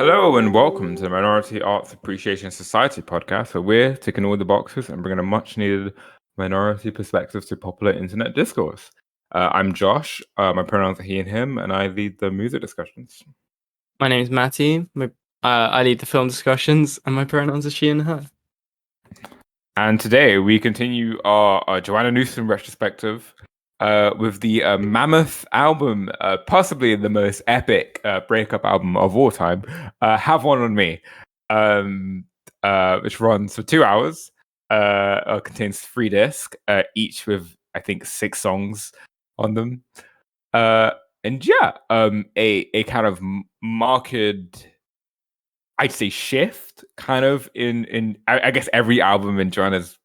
Hello and welcome to the Minority Arts Appreciation Society podcast, where we're ticking all the boxes and bringing a much needed minority perspective to popular internet discourse. I'm Josh, my pronouns are he and him, and I lead the music discussions. My name is Matty. I lead the film discussions, and my pronouns are she and her. And today we continue our Joanna Newsom retrospective with the mammoth album, possibly the most epic breakup album of all time, Have One On Me, which runs for 2 hours, contains 3 discs, each with, I think, 6 songs on them. And yeah, a kind of marked, I'd say, shift kind of in I guess every album in Joanna's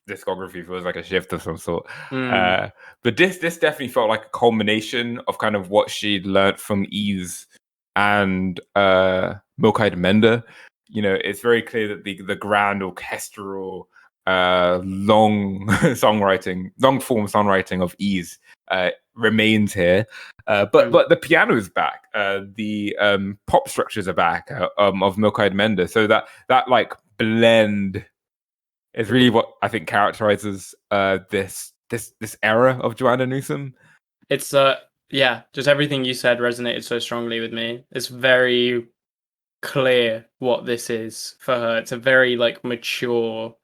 discography feels like a shift of some sort. But this definitely felt like a culmination of kind of what she'd learned from Ease and Milk-Eyed Mender. You know, it's very clear that the grand orchestral long form songwriting of Ease remains here. But the piano is back. The pop structures are back of Milk-Eyed Mender. So that like blend is really what I think characterizes this era of Joanna Newsom. It's just everything you said resonated so strongly with me. It's very clear what this is for her. It's a very like mature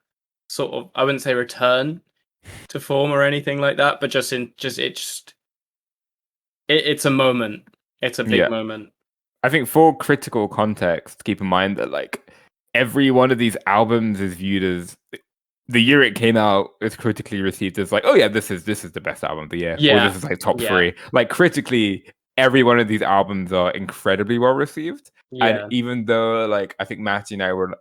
sort of, I wouldn't say return to form or anything like that, but it's a moment. It's a big moment. I think for critical context, keep in mind that like every one of these albums is viewed as the year it came out is critically received as like, oh yeah, this is the best album of the year. Yeah. Or this is like top 3. Like critically, every one of these albums are incredibly well received. Yeah. And even though like I think Matty and I were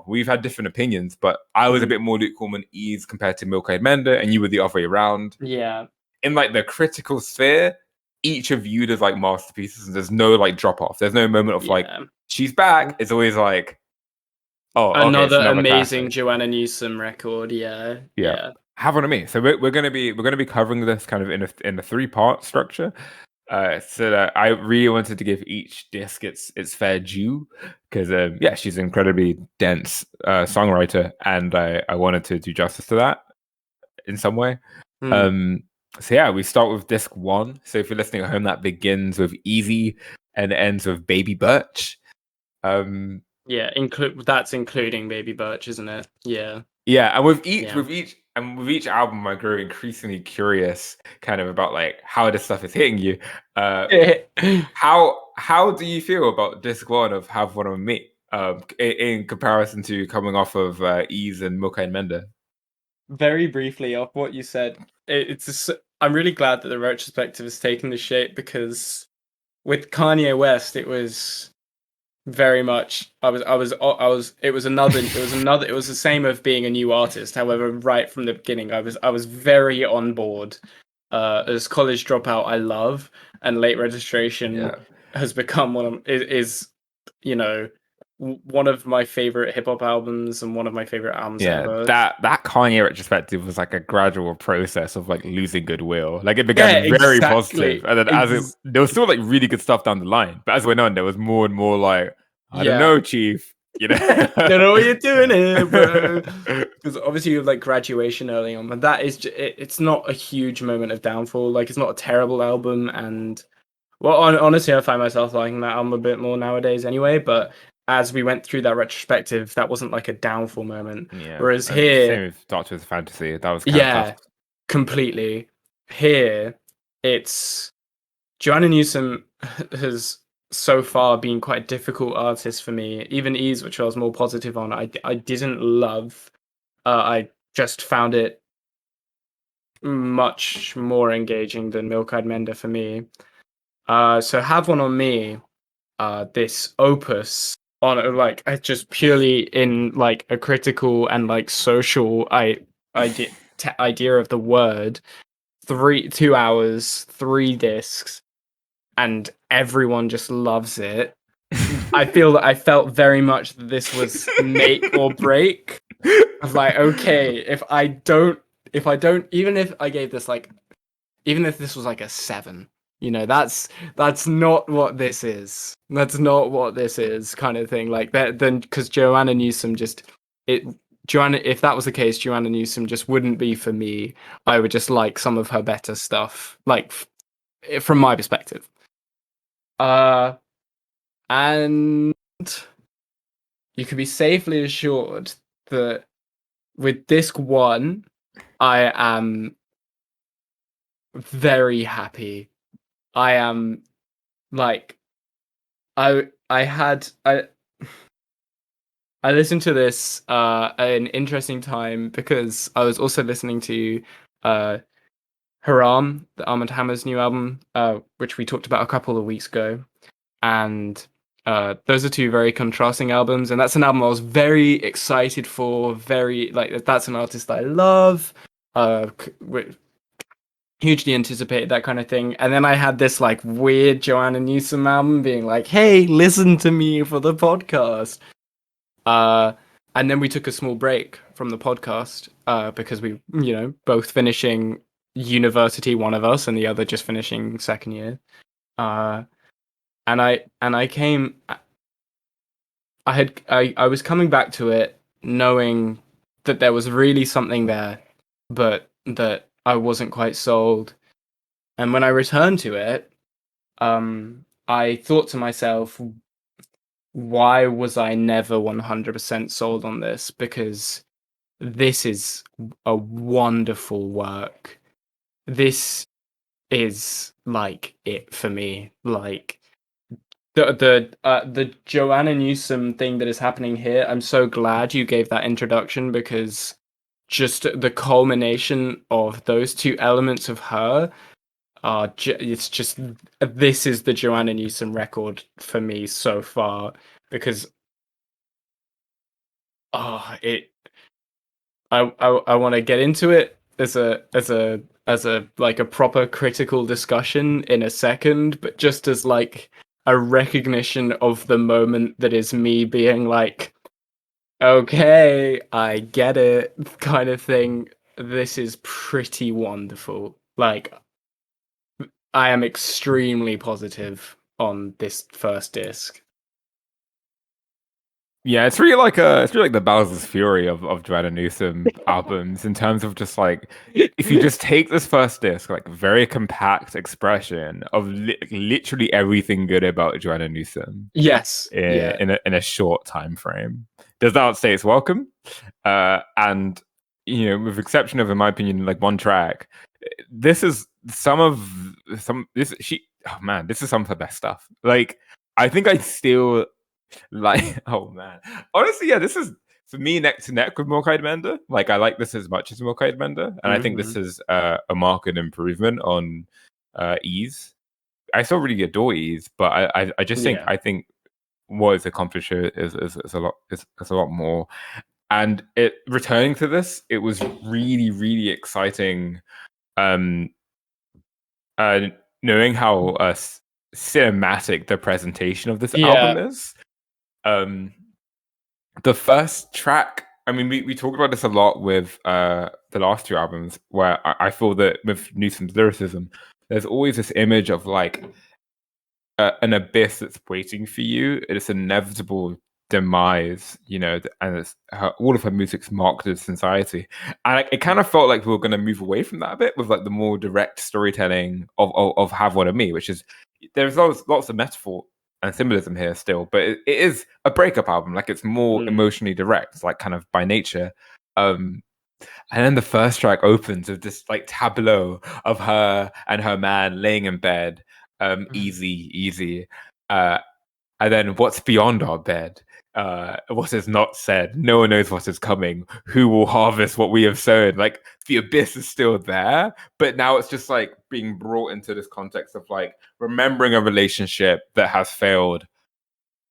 we've had different opinions, but I was a bit more lukewarm on Ease compared to Milk-Eyed Mender, and you were the other way around. Yeah. In like the critical sphere, each are viewed as like masterpieces, and there's no like drop off. There's no moment of like she's back. It's always like, another amazing classic Joanna Newsom record. Yeah. Have One On Me. So we're gonna be covering this kind of in a 3-part structure. So that I really wanted to give each disc its fair due because she's an incredibly dense songwriter, and I wanted to do justice to that in some way. So yeah, we start with disc 1. So if you're listening at home, that begins with Easy and ends with Baby Birch. That's including Baby Birch, isn't it? Yeah, and with each album, I grew increasingly curious, kind of about like how this stuff is hitting you. How do you feel about disc 1 of Have One On Me, in comparison to coming off of Ease and Milk-Eyed Mender? Very briefly off what you said, I'm really glad that the retrospective is taking the shape, because with Kanye West, it was very much it was the same of being a new artist. However, right from the beginning, I was very on board. As College Dropout, I love, and Late Registration has become one of my favorite hip hop albums and one of my favorite albums ever. That Kanye retrospective was like a gradual process of like losing goodwill. Like it began very positive, and then there was still like really good stuff down the line. But as we went on, there was more and more like, I don't know, Chief. You know, don't know what you're doing here, bro. Because obviously you have like Graduation early on, but that is it's not a huge moment of downfall. Like it's not a terrible album, and honestly, I find myself liking that album a bit more nowadays, anyway. But as we went through that retrospective, that wasn't like a downfall moment. Yeah. Whereas here, same with Doctor's Fantasy, that was kind of tough. Completely. Here, it's Joanna Newsom has so far been quite a difficult artist for me. Even Ease, which I was more positive on, I didn't love. I just found it much more engaging than Milk-Eyed Mender for me. So Have One On Me, this opus on like just purely in like a critical and like social idea of the word. 2 hours, 3 discs, and everyone just loves it. I felt very much that this was make or break. I was like, okay, if I don't, even if I gave this like, even if this was like a 7, You know, that's not what this is. That's not what this is, kind of thing. Like that, then because Joanna Newsom just it. Joanna, if that was the case, Joanna Newsom just wouldn't be for me. I would just like some of her better stuff, like from my perspective. And you can be safely assured that with disc one, I am very happy. I am like I had I listened to this at an interesting time because I was also listening to uh Haram, the Armand Hammer's new album, which we talked about a couple of weeks ago. And those are two very contrasting albums, and that's an album I was very excited for. Very like that's an artist I love. Hugely anticipated that kind of thing. And then I had this like weird Joanna Newsom album being like, "Hey, listen to me for the podcast." Uh, and then we took a small break from the podcast because we, both finishing university, one of us, and the other just finishing second year. Uh, and I came I was coming back to it knowing that there was really something there, but that I wasn't quite sold. And when I returned to it, I thought to myself, why was I never 100% sold on this? Because this is a wonderful work. This is like it for me. Like the Joanna Newsom thing that is happening here. I'm so glad you gave that introduction because just the culmination of those two elements of her are it's just this is the Joanna Newsom record for me so far because it I want to get into it as a like a proper critical discussion in a second, but just as like a recognition of the moment that is me being like, okay, I get it, kind of thing. This is pretty wonderful. Like, I am extremely positive on this first disc. Yeah, it's really like the Bowser's Fury of Joanna Newsom albums in terms of just like if you just take this first disc, like very compact expression of literally everything good about Joanna Newsom Yes, yeah, in a short time frame, does not say it's welcome. And with exception of, in my opinion, like one track, this is some this she oh man, this is some of her best stuff. Like I think I still like, oh man, honestly, yeah, this is for me neck to neck with Morkai Mender. Like, I like this as much as Morkai Mender, and I think this is a marked improvement on Ease. I still really adore Ease, but I just think yeah, I think what is accomplished here is a lot more. And it returning to this, it was really really exciting. Um, uh, knowing how cinematic the presentation of this album yeah, is. Um, the first track, I mean, we talked about this a lot with the last two albums, where I feel that with Newsom's lyricism, there's always this image of like an abyss that's waiting for you. It's inevitable demise, and all of her music's marked as sincerity. And it kind of felt like we were going to move away from that a bit with like the more direct storytelling of Have One of Me, which is there's lots of metaphor and symbolism here still, but it is a breakup album. Like it's more emotionally direct, like kind of by nature. And then the first track opens with this like tableau of her and her man laying in bed, easy, easy. And then what's beyond our bed? What is not said? No one knows what is coming. Who will harvest what we have sown? Like the abyss is still there, but now it's just like being brought into this context of like remembering a relationship that has failed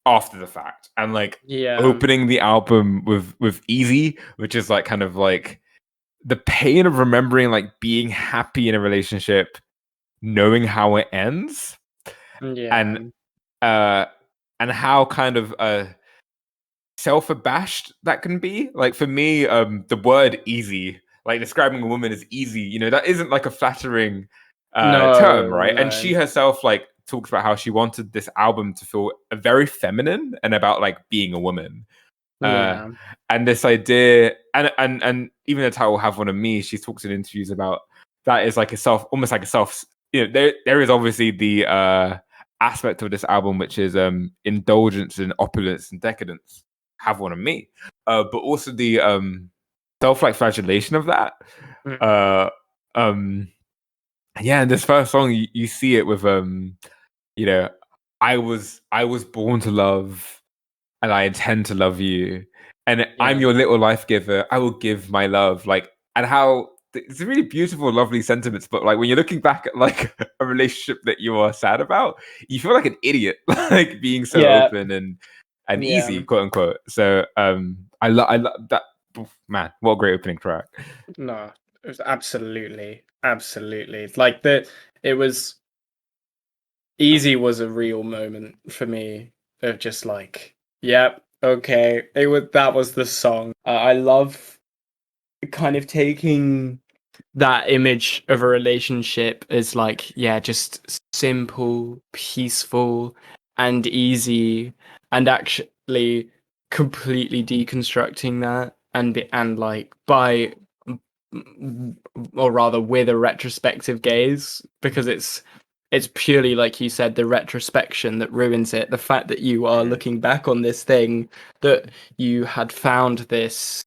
after the fact, and like yeah, opening the album with Easy, which is like kind of like the pain of remembering like being happy in a relationship, knowing how it ends, yeah, and uh and how kind of self-abashed that can be. Like for me, the word easy, like describing a woman as easy, that isn't like a flattering term, No, right? And she no. herself like talks about how she wanted this album to feel very feminine and about like being a woman. Uh, Yeah. and this idea, and even the title "Have One of Me," she talks in interviews about that is like a self, almost like a self. You know, there is obviously the aspect of this album which is indulgence and opulence and decadence. Have One of Me, but also the self like flagellation of that. Mm. Uh, um, yeah, in this first song, you see it with you know, I was born to love, and I intend to love you, and I'm Yeah. your little life giver. I will give my love, like, and how it's a really beautiful, lovely sentiments. But like when you're looking back at like a relationship that you are sad about, you feel like an idiot, like being so Yeah. open and Yeah. easy, quote unquote. So I love that. Oof, man, what a great opening track. No, it was absolutely like it was easy was a real moment for me of just like, yep, okay. That was the song. I love kind of taking that image of a relationship as like, yeah, just simple, peaceful, and easy, and actually completely deconstructing that and like by or rather with a retrospective gaze, because it's purely like you said, the retrospection that ruins it. The fact that you are Mm, looking back on this thing, that you had found this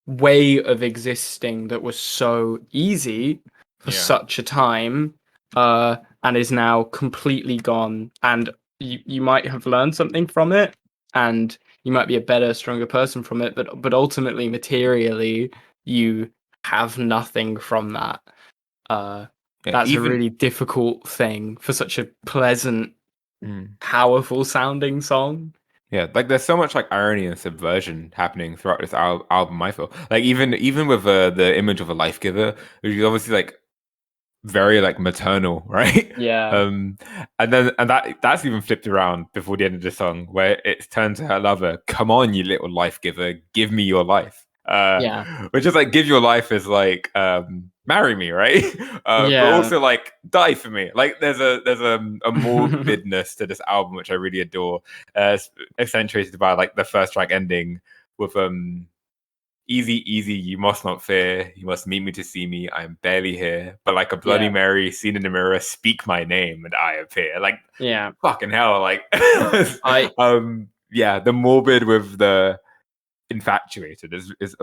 way of existing that was so easy for yeah. such a time, and is now completely gone, and you might have learned something from it, and you might be a better, stronger person from it, but ultimately materially you have nothing from that. uh Yeah, that's a even really difficult thing for such a pleasant, mm, powerful sounding song. yeah, like there's so much like irony and subversion happening throughout this album. I feel like even with the image of a life giver, which is obviously like very like maternal, right? Yeah. Um, and that's even flipped around before the end of the song, where it's turned to her lover, "Come on, you little life giver, give me your life." Yeah. Which is like give your life is like marry me, right? But Yeah. also like die for me. Like there's a morbidness to this album which I really adore, accentuated by like the first track ending with easy, easy, you must not fear. You must meet me to see me. I am barely here. But like a Bloody Yeah. Mary seen in the mirror, speak my name and I appear. Like Yeah. fucking hell. Like I yeah, the morbid with the infatuated is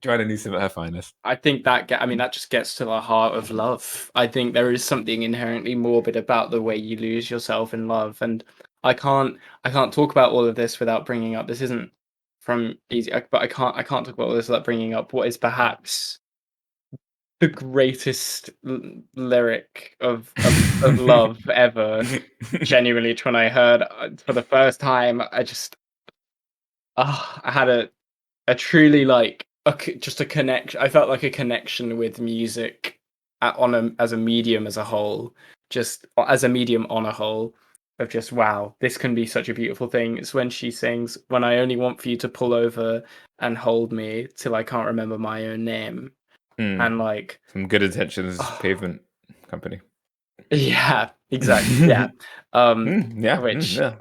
Joanna Newsom at her finest. I think I mean, that just gets to the heart of love. I think there is something inherently morbid about the way you lose yourself in love, and I can't I can't talk about all of this without bringing up. This isn't from easy, but I can't talk about all this without bringing up what is perhaps the greatest lyric of love ever. Genuinely, when I heard for the first time, I just I had a truly like just a connection. I felt like a connection with music on as a medium as a whole, just as a medium on a whole. Of just wow, this can be such a beautiful thing. It's when she sings, "When I only want for you to pull over and hold me till I can't remember my own name," Mm, and like, some good intentions, oh, pavement company. yeah, exactly, yeah, Yeah, which, yeah.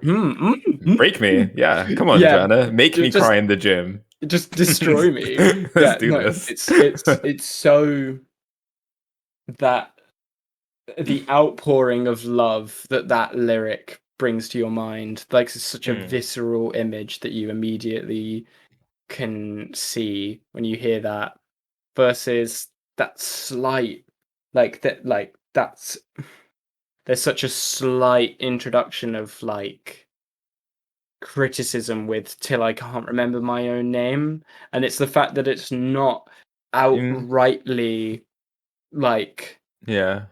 Break me. Yeah. Come on, yeah, Joanna. Make me just cry in the gym. destroy me. Let's Yeah, do no, this. it's so that the outpouring of love that lyric brings to your mind, like it's such a Mm, visceral image that you immediately can see when you hear that, versus that slight, that's there's such a slight introduction of like criticism with "till I can't remember my own name," and it's the fact that it's not mm, outrightly like yeah.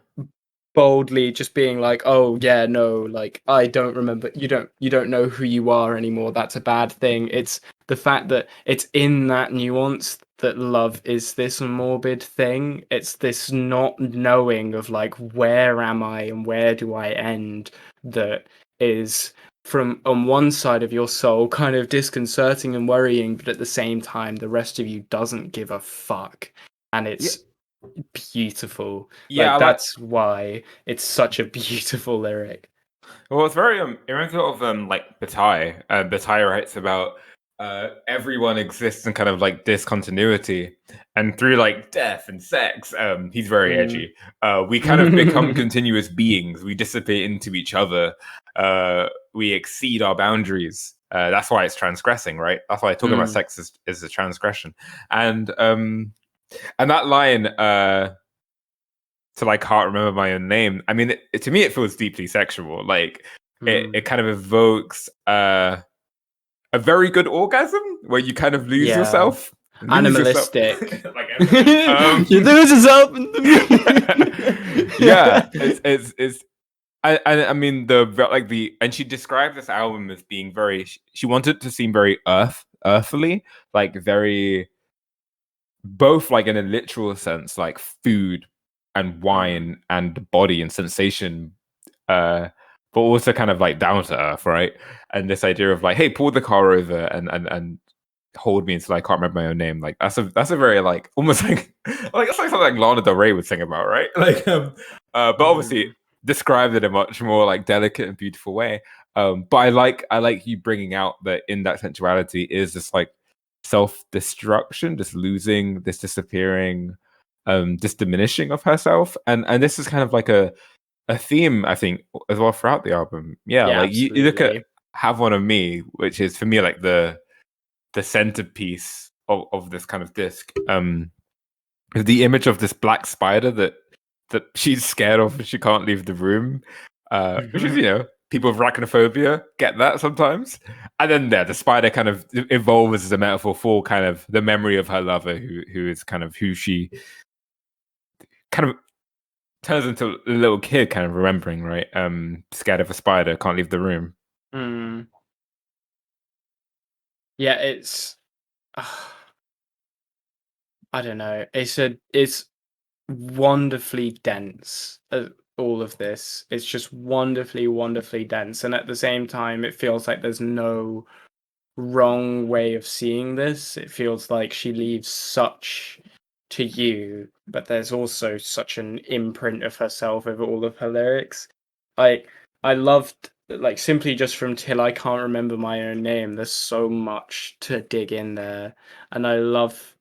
boldly just being like, "Oh yeah, no, like I don't remember, you don't know who you are anymore, that's a bad thing." It's the fact that it's in that nuance that love is this morbid thing. It's this not knowing of like, where am I and where do I end, that is, from on one side of your soul, kind of disconcerting and worrying, but at the same time the rest of you doesn't give a fuck. And Yeah. it's beautiful. Yeah, I Like like. that's why it's such a beautiful lyric. Well, it's very it reminds me of like Bataille. Bataille writes about everyone exists in kind of like discontinuity, and through like death and sex, he's very Mm. edgy. We kind of become continuous beings. We dissipate into each other. We exceed our boundaries. That's why it's transgressing, right? That's why talking about Mm. sex is a transgression, and that line. To like can't remember my own name. I mean, to me, it feels deeply sexual. Like it Mm. kind of evokes a very good orgasm where you kind of Yeah. lose yourself, Animalistic. like Eminem. You lose yourself in the Yeah, music. it's. I mean and she described this album as being very. She wanted it to seem very earthly, like very both like in a literal sense, like food and Mm. wine and body and sensation, but also kind of like down to earth, right? And this idea of like, hey, pull the car over and hold me until I can't remember my own name. Like that's a very like almost like that's like something like Lana Del Rey would sing about, right? Like but obviously Mm. described in a much more like delicate and beautiful way. But I like you bringing out that in that sensuality is this like self-destruction, this losing, this disappearing, this diminishing of herself. And this is kind of like a theme, I think, as well throughout the album. Yeah, Yeah, like you look at absolutely. Have One of Me, which is for me like the centerpiece of this kind of disc. The image of this black spider that she's scared of and she can't leave the room. Which is, people with arachnophobia get that sometimes. And then the spider kind of evolves as a metaphor for kind of the memory of her lover who is kind of who she kind of turns into a little kid kind of remembering, right? Scared of a spider, can't leave the room. Mm. Yeah, it's I don't know. It's wonderfully dense. All of this, it's just wonderfully, wonderfully dense, and at the same time, it feels like there's no wrong way of seeing this. It feels like she leaves such to you, but there's also such an imprint of herself over all of her lyrics. Like I loved like simply just from Till I Can't Remember My Own Name, there's so much to dig in there. And I love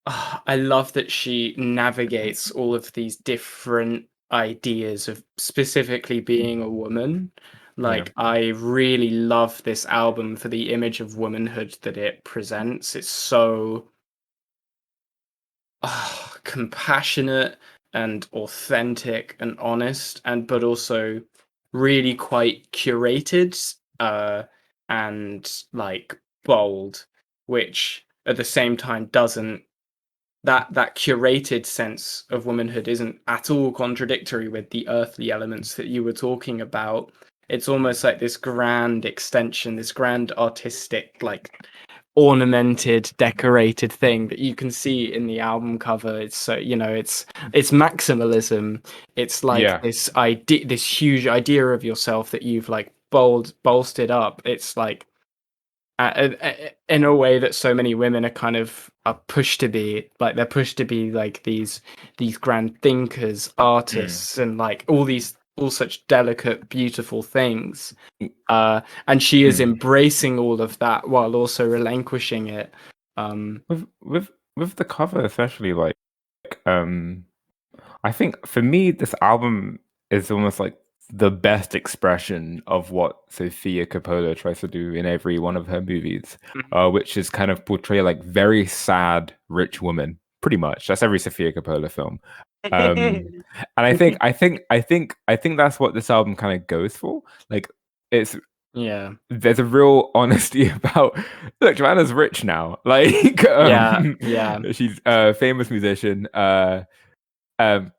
that she navigates all of these different ideas of specifically being a woman. Yeah. Like, I really love this album for the image of womanhood that it presents. It's so compassionate and authentic and honest, and but also really quite curated and like bold, which at the same time doesn't that curated sense of womanhood isn't at all contradictory with the earthly elements that you were talking about. It's almost like this grand extension, this grand artistic, like ornamented, decorated thing that you can see in the album cover. It's so it's maximalism. It's like Yeah. this idea, this huge idea of yourself that you've like bolstered up. It's like in a way that so many women are kind of are pushed to be like they're pushed to be like these grand thinkers, Mm. artists, and like all such delicate beautiful things, and she is Mm. embracing all of that while also relinquishing it. With the cover especially, like um I think for me, this album is almost like the best expression of what Sofia Coppola tries to do in every one of her movies, which is kind of portray like very sad rich woman. Pretty much, that's every Sofia Coppola film. And I think that's what this album kind of goes for. Like, it's Yeah, there's a real honesty about look, Joanna's rich now. Like, yeah, yeah, she's a famous musician. Um,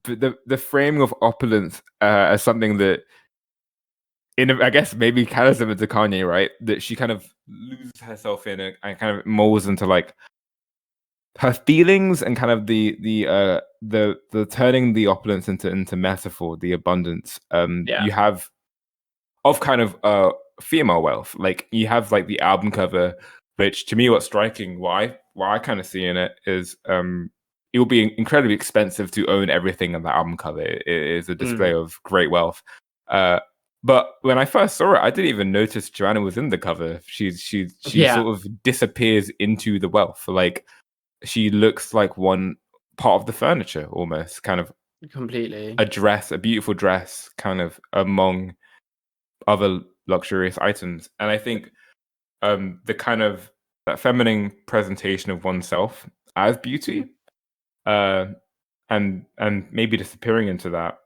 but the framing of opulence as something that I guess maybe carries them into Kanye, right? That she kind of loses herself in and kind of molds into like her feelings and kind of the turning the opulence into metaphor, the abundance yeah, you have of kind of female wealth. Like you have like the album cover, which to me what's striking, what I kind of see in it is it will be incredibly expensive to own everything on that album cover. It is a display Mm. of great wealth. But when I first saw it, I didn't even notice Joanna was in the cover. She Yeah, sort of disappears into the wealth. Like she looks like one part of the furniture almost, kind of completely. a dress, a beautiful dress, kind of among other luxurious items. And I think the kind of that feminine presentation of oneself as beauty, uh, and maybe disappearing into that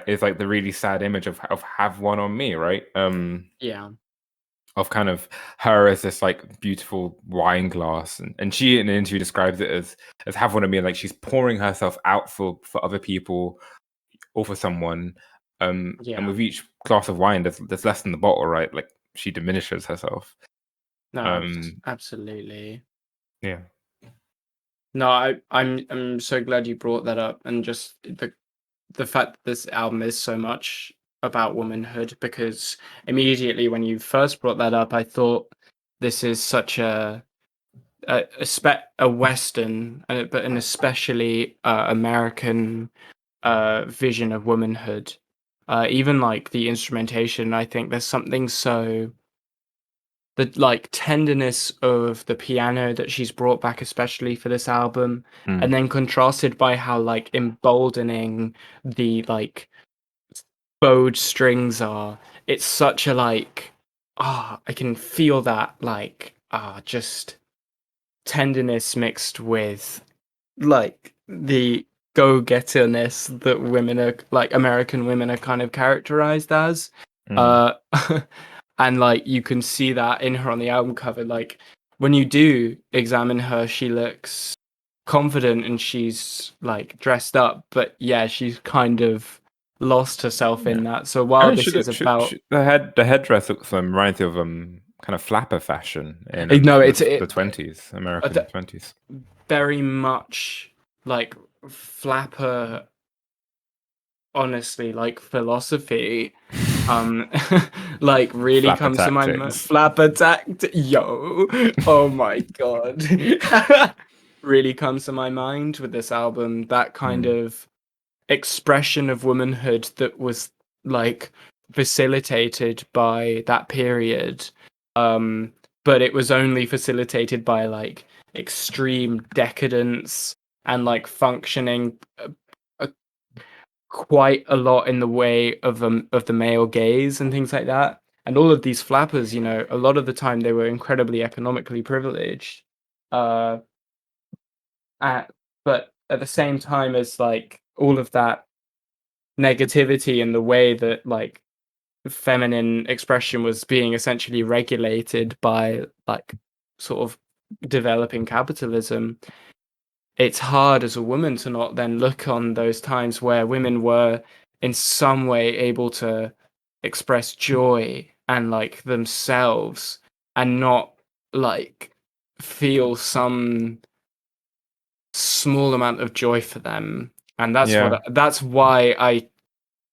is like the really sad image of have one on me, right? Yeah. Of kind of her as this like beautiful wine glass, and she in an interview describes it as have one on me, like she's pouring herself out for other people or for someone. And Yeah. with each glass of wine, there's less in the bottle, right? Like she diminishes herself. No, Um, absolutely. yeah. No, I'm so glad you brought that up, and just the fact that this album is so much about womanhood, because immediately when you first brought that up, I thought this is such a Western, but an especially American vision of womanhood. Even like the instrumentation, I think there's something so the like tenderness of the piano that she's brought back especially for this album, and Mm. then contrasted by how like emboldening the like bowed strings are. It's such a like I can feel that like just tenderness mixed with like the go-getterness that women are like American women are kind of characterized as. Mm. Uh and like you can see that in her on the album cover. Like when you do examine her, she looks confident and she's like dressed up, but yeah, she's kind of lost herself Yeah. in that. So I while mean, this is about the headdress looks reminds you of kind of flapper fashion in no, the 20s, American uh, 20s. very much like flapper, honestly, like philosophy um like really Flapper comes to my tactics. flapper tact yo oh my god really comes to my mind with this album, that kind Mm. of expression of womanhood that was like facilitated by that period, um but it was only facilitated by like extreme decadence and like functioning uh, quite a lot in the way of the male gaze and things like that. And all of these flappers, a lot of the time they were incredibly economically privileged. Uh, at, but at the same time as like all of that negativity and the way that like feminine expression was being essentially regulated by like sort of developing capitalism, it's hard as a woman to not then look on those times where women were in some way able to express joy and like themselves and not like feel some small amount of joy for them. And Yeah. that's why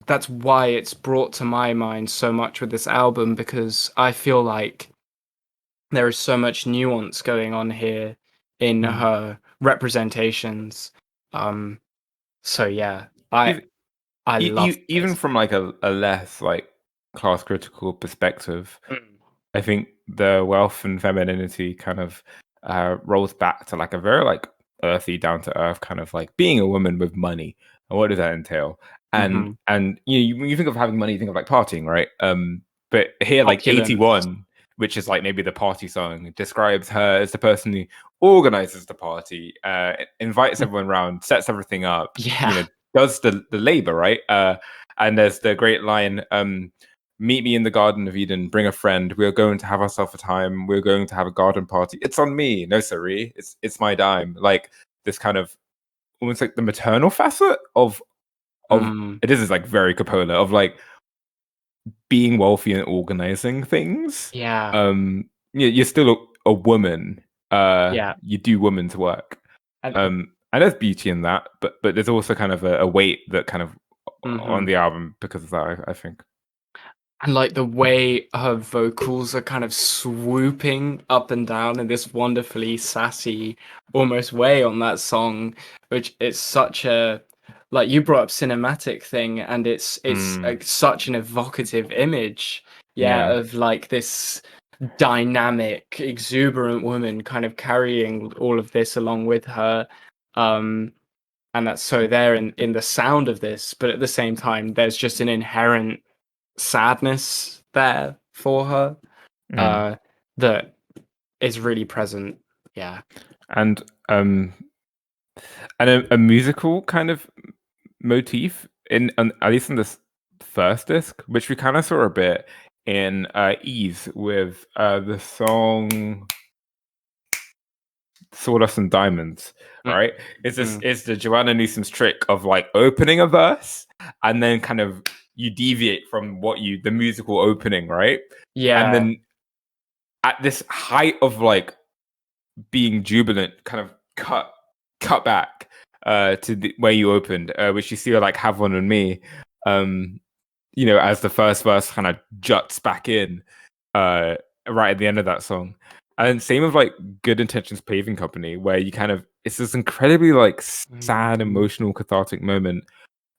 it's brought to my mind so much with this album, because I feel like there is so much nuance going on here in Mm. her representations. Um, so yeah, I Even, I love even this. from like a less like class critical perspective, Mm. I think the wealth and femininity kind of rolls back to like a very like earthy, down to earth kind of like being a woman with money. And what does that entail? Hmm. And when you think of having money, you think of like partying, right? But here, like Opulence. 81, which is like maybe the party song, describes her as the person who organizes the party, invites everyone around, sets everything up, Yeah. does the labor, right? And there's the great line, meet me in the Garden of Eden, bring a friend. We're going to have ourselves a time. We're going to have a garden party. It's on me. No, sorry. It's my dime. Like this kind of almost like the maternal facet of Mm. it is like very Coppola of like being wealthy and organizing things. Yeah. You're still a woman. Yeah. You do woman's work. And And there's beauty in that, but there's also kind of a weight that kind of on mhm. the album because of that, I think. And like the way her vocals are kind of swooping up and down in this wonderfully sassy almost way on that song, which it's such a, like you brought up cinematic thing, and it's like such an evocative image, yeah, of like this dynamic, exuberant woman kind of carrying all of this along with her. And that's so there in the sound of this, but at the same time, there's just an inherent sadness there for her that is really present. Yeah. And a musical kind of motif at least in this first disc, which we kind of saw a bit in Ease with the song Sawdust and Diamonds, right? It's the Joanna Newsom's trick of like opening a verse and then kind of you deviate from the musical opening, right? Yeah. And then at this height of like being jubilant, kind of cut back to where you opened, which you see like Have One on Me, as the first verse kind of juts back in right at the end of that song. And same with like Good Intentions Paving Company, where you kind of it's this incredibly like sad, emotional, cathartic moment.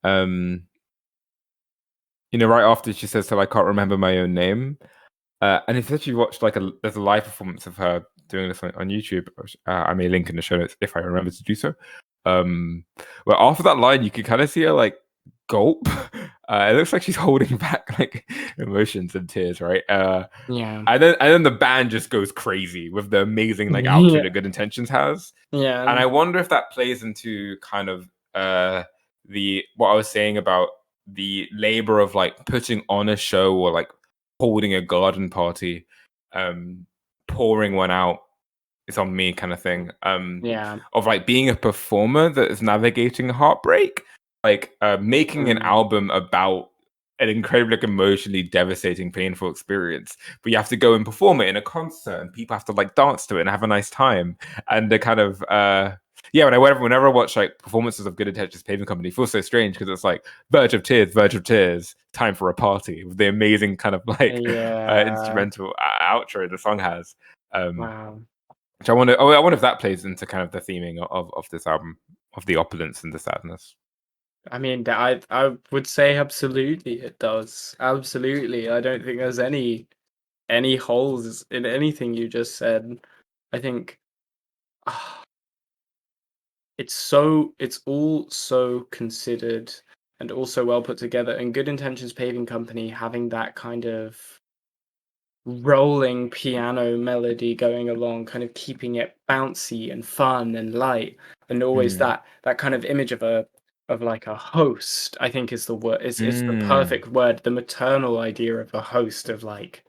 Right after she says, "So I can't remember my own name." And if you watched there's a live performance of her doing this on YouTube. I may link in the show notes if I remember to do so. Well, after that line, you can kind of see her like gulp. It looks like she's holding back like emotions and tears, right? Yeah. And then the band just goes crazy with the amazing like outro that Good Intentions has. Yeah. And I wonder if that plays into kind of what I was saying about the labor of like putting on a show or like holding a garden party, pouring one out. It's on me kind of thing. Of like being a performer that is navigating heartbreak, like making an album about an incredibly like, emotionally devastating, painful experience, but you have to go and perform it in a concert, and people have to like dance to it and have a nice time. And the kind of whenever I watch like performances of Good Intentions Paving Company, it feels so strange because it's like verge of tears, time for a party with the amazing kind of like instrumental outro the song has. Wow. Which I wonder if that plays into kind of the theming of this album, of the opulence and the sadness. I mean, I would say absolutely it does. Absolutely. I don't think there's any holes in anything you just said. I think it's all so considered and also well put together, and Good Intentions Paving Company having that kind of rolling piano melody going along, kind of keeping it bouncy and fun and light, and always that kind of image of like a host, I think is the word. It's the perfect word. The maternal idea of a host, of like,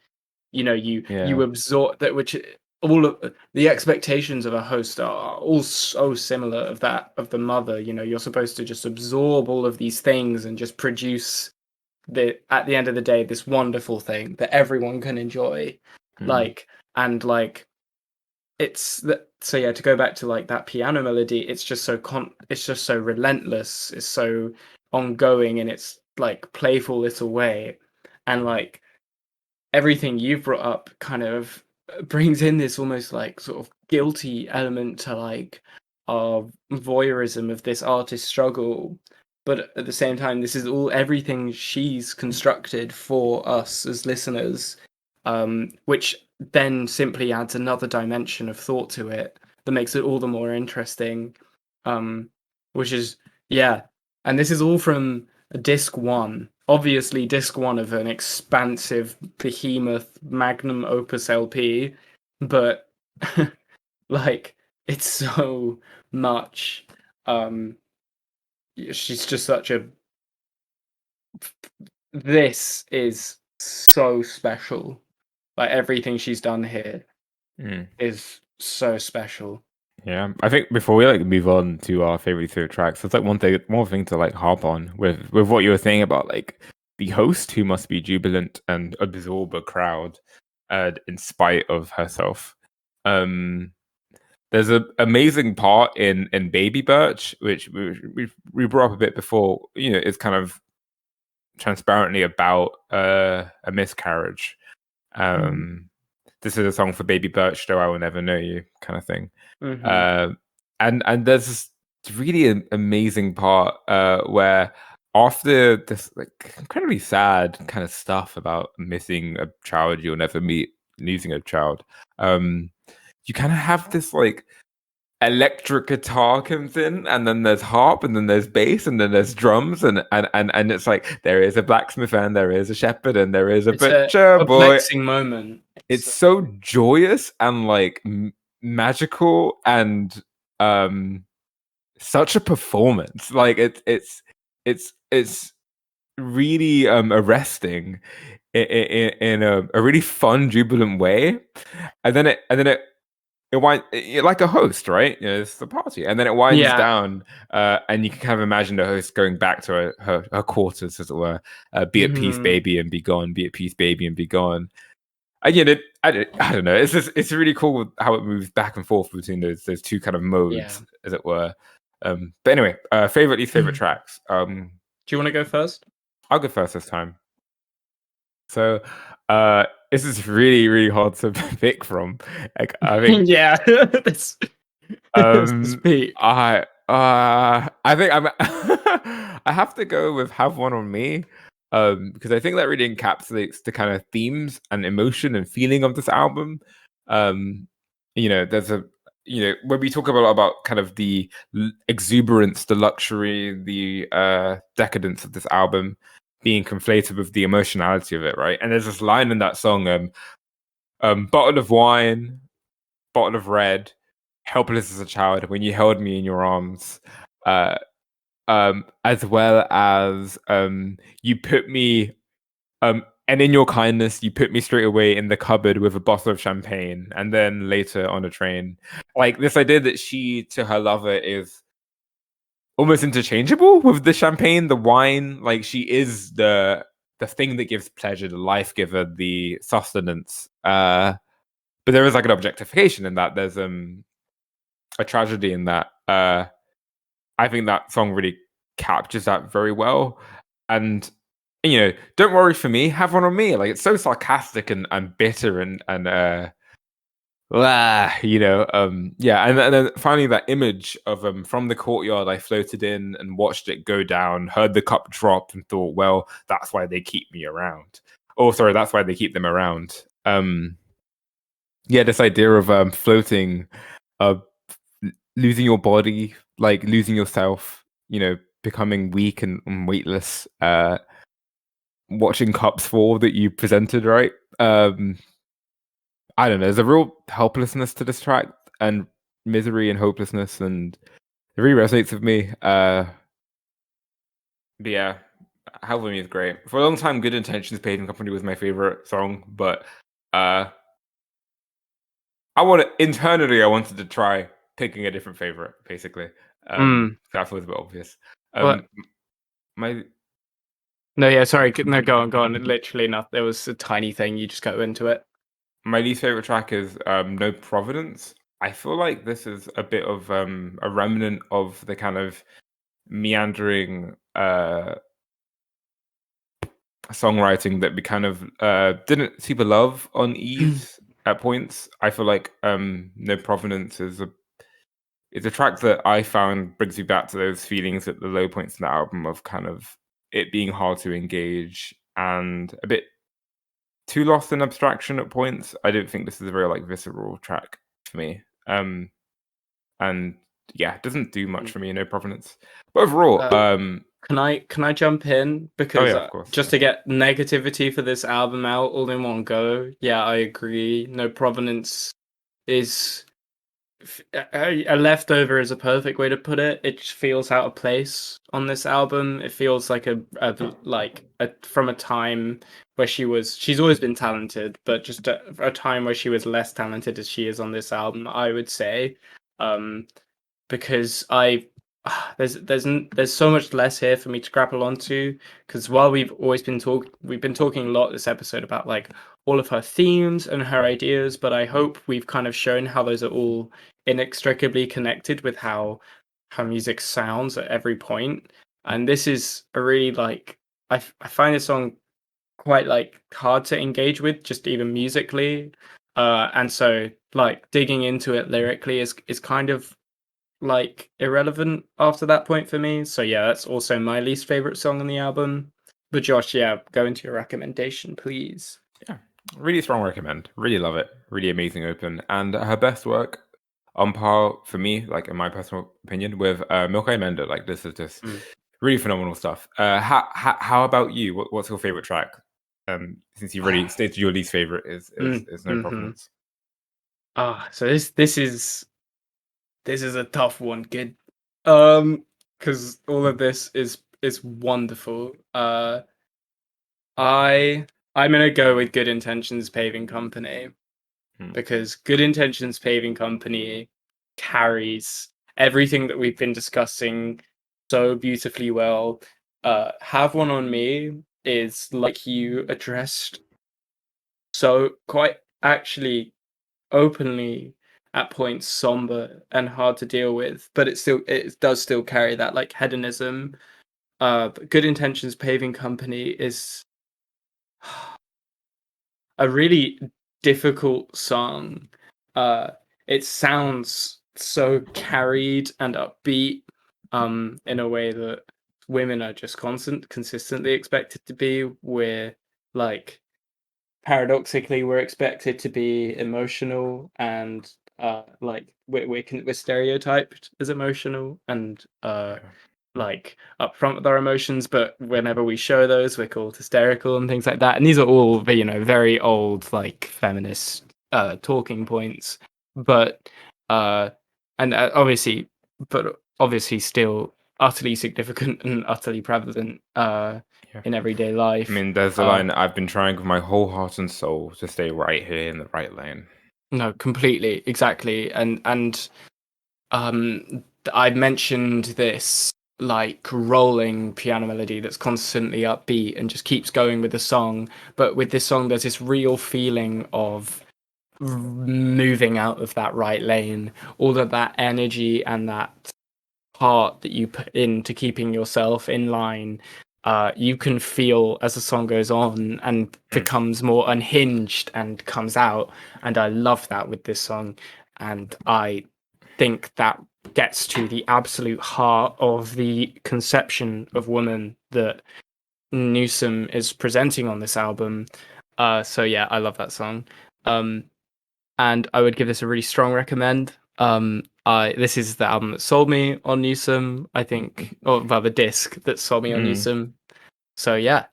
you absorb that, which all of the expectations of a host are all so similar of the mother. You're supposed to just absorb all of these things and just produce at the end of the day this wonderful thing that everyone can enjoy. So yeah, to go back to like that piano melody, it's just so relentless, it's so ongoing in its like playful little way, and like everything you've brought up kind of brings in this almost like sort of guilty element to like our voyeurism of this artist's struggle, but at the same time this is everything she's constructed for us as listeners, which then simply adds another dimension of thought to it that makes it all the more interesting, which is, yeah. And this is all from disc one, obviously disc one of an expansive behemoth magnum opus LP, but like it's so much. She's just such a. This is so special. Like everything she's done here is so special. Yeah, I think before we like move on to our favorite three tracks, there's like one thing to like harp on with what you were saying about like the host who must be jubilant and absorb a crowd, in spite of herself. There's an amazing part in Baby Birch, which we brought up a bit before. It's kind of transparently about a miscarriage. This is a song for Baby Birch, though I will never know you, kind of thing. And there's this really amazing part where after this like incredibly sad kind of stuff about missing a child you'll never meet, losing a child, you kind of have this like electric guitar comes in, and then there's harp, and then there's bass, and then there's drums, and it's like there is a blacksmith, and there is a shepherd, and there is a butcher a boy. perplexing moment. It's so joyous and like magical, and such a performance. Like it's really arresting in a really fun, jubilant way, and then it winds like a host, right? You know, it's the party, and then it winds down, and you can kind of imagine the host going back to her quarters, as it were. Be at peace, baby, and be gone. Be at peace, baby, and be gone. Again, I don't know. It's really cool how it moves back and forth between those two kind of modes, as it were. But anyway, least favorite tracks. Do you want to go first? I'll go first this time. So, this is really, really hard to pick from. Like, I think, that's I think I'm. I have to go with "Have One on Me," because I think that really encapsulates the kind of themes and emotion and feeling of this album. You know, when we talk about kind of the exuberance, the luxury, the decadence of this album being conflated with the emotionality of it, right? And there's this line in that song, bottle of wine, bottle of red, helpless as a child when you held me in your arms, as well as you put me, and in your kindness, you put me straight away in the cupboard with a bottle of champagne, and then later on a train. Like this idea that she to her lover is almost interchangeable with the champagne, the wine. Like she is the thing that gives pleasure, the life giver, the sustenance. But there is like an objectification in that. There's a tragedy in that. I think that song really captures that very well. And you know, don't worry for me, have one on me. Like it's so sarcastic and bitter and you know, yeah, and then finally that image of from the courtyard I floated in and watched it go down, heard the cup drop and thought, well, that's why they keep me around. Oh, sorry, that's why they keep them around. Yeah, this idea of floating, losing your body, like losing yourself, you know, becoming weak and weightless, watching cups fall that you presented, right? I don't know. There's a real helplessness to this track and misery and hopelessness, and it really resonates with me. But yeah, Help Me is great. For a long time, Good Intentions Paid in Company was my favorite song, but I wanted to try picking a different favorite, basically. That was a bit obvious. Sorry. No, go on. Literally not. There was a tiny thing. You just go into it. My least favorite track is No Providence. I feel like this is a bit of a remnant of the kind of meandering songwriting that we kind of didn't super love on Ease at points. I feel like No Providence is a track that I found brings me back to those feelings at the low points in the album of kind of it being hard to engage and a bit too lost in abstraction at points. I don't think this is a very like visceral track for me. And yeah, it doesn't do much for me, No Provenance. But overall, can I jump in because of course, to get negativity for this album out all in one go? Yeah, I agree. No Provenance is a leftover is a perfect way to put it. It just feels out of place on this album. It feels like from a time where she's always been talented, but just a time where she was less talented as she is on this album, I would say. Because there's so much less here for me to grapple onto, because while we've been talking a lot this episode about like all of her themes and her ideas, but I hope we've kind of shown how those are all inextricably connected with how her music sounds at every point. And this is a really like I find this song quite like hard to engage with, just even musically. And so like digging into it lyrically is kind of like irrelevant after that point for me. So yeah, that's also my least favorite song on the album. But Josh, yeah, go into your recommendation, please. Yeah, really strong recommend. Really love it. Really amazing open, and her best work on par for me, like in my personal opinion, with Milkai Mender. Like this is just really phenomenal stuff. How about you? What's your favorite track? Since you already stated your least favorite is No Provenance. So this is a tough one, kid. Because all of this is wonderful. I'm gonna go with Good Intentions Paving Company, because Good Intentions Paving Company carries everything that we've been discussing so beautifully well. Have One on Me is, like you addressed so quite actually openly at points, somber and hard to deal with, but it does still carry that like hedonism. But Good Intentions Paving Company is a really difficult song. It sounds so carried and upbeat, in a way that women are just consistently expected to be. We're like paradoxically we're expected to be emotional, and like we're stereotyped as emotional and like upfront with our emotions, but whenever we show those, we're called hysterical and things like that. And these are all, very old like feminist talking points, but and obviously still utterly significant and utterly prevalent in everyday life. I mean, there's a line, I've been trying with my whole heart and soul to stay right here in the right lane. No, completely, exactly. And I mentioned this like rolling piano melody that's constantly upbeat and just keeps going with the song. But with this song, there's this real feeling of moving out of that right lane, all of that energy and that heart that you put into keeping yourself in line. You can feel as the song goes on and becomes more unhinged and comes out. And I love that with this song. And I think that gets to the absolute heart of the conception of woman that Newsom is presenting on this album. So yeah, I love that song. And I would give this a really strong recommend. This is the album that sold me on Newsom, I think, or well, the disc that sold me on Newsom. So yeah.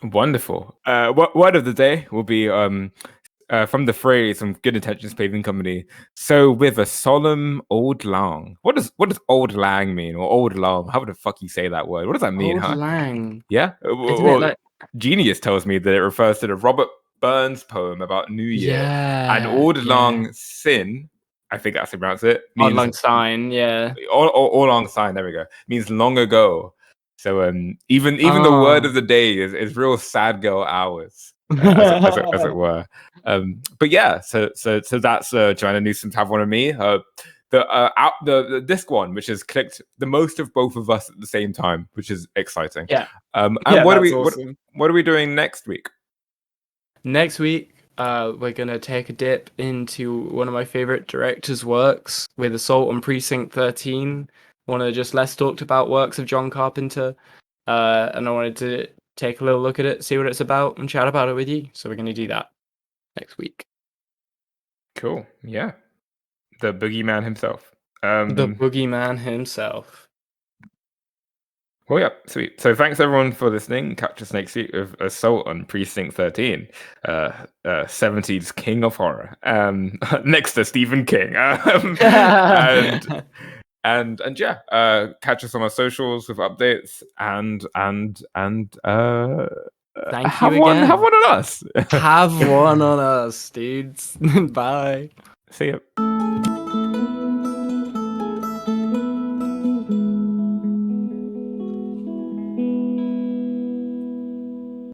Wonderful. Word of the day will be from the phrase from Good Intentions Paving Company. So with a solemn old lang. What does old lang mean, or old lang? How the fuck you say that word? What does that mean, Old huh? lang. Yeah. Isn't it like Genius tells me that it refers to the Robert Burns poem about New Year. And Auld Lang Syne, I think that's how you pronounce it, Old means Lang Syne, yeah. All Lang Syne, there we go. Means long ago. So even the word of the day is real sad girl hours, as it were. But yeah, so that's Joanna Newsom's Have One of Me. The disc one, which has clicked the most of both of us at the same time, which is exciting. Yeah. And Yeah, what are that's we awesome. what are we doing next week? Next week, we're gonna take a dip into one of my favorite directors' works with Assault on Precinct 13, one of the just less talked about works of John Carpenter. And I wanted to take a little look at it, see what it's about, and chat about it with you. So we're gonna do that next week. Cool. Yeah. The boogeyman himself. The boogeyman himself. Well, yeah, sweet. So thanks everyone for listening. Catch us next week with Assault on Precinct 13, 70s king of horror, next to Stephen King. And yeah, catch us on our socials with updates and Thank you again. Have one on us. Have one on us, dudes. Bye. See ya.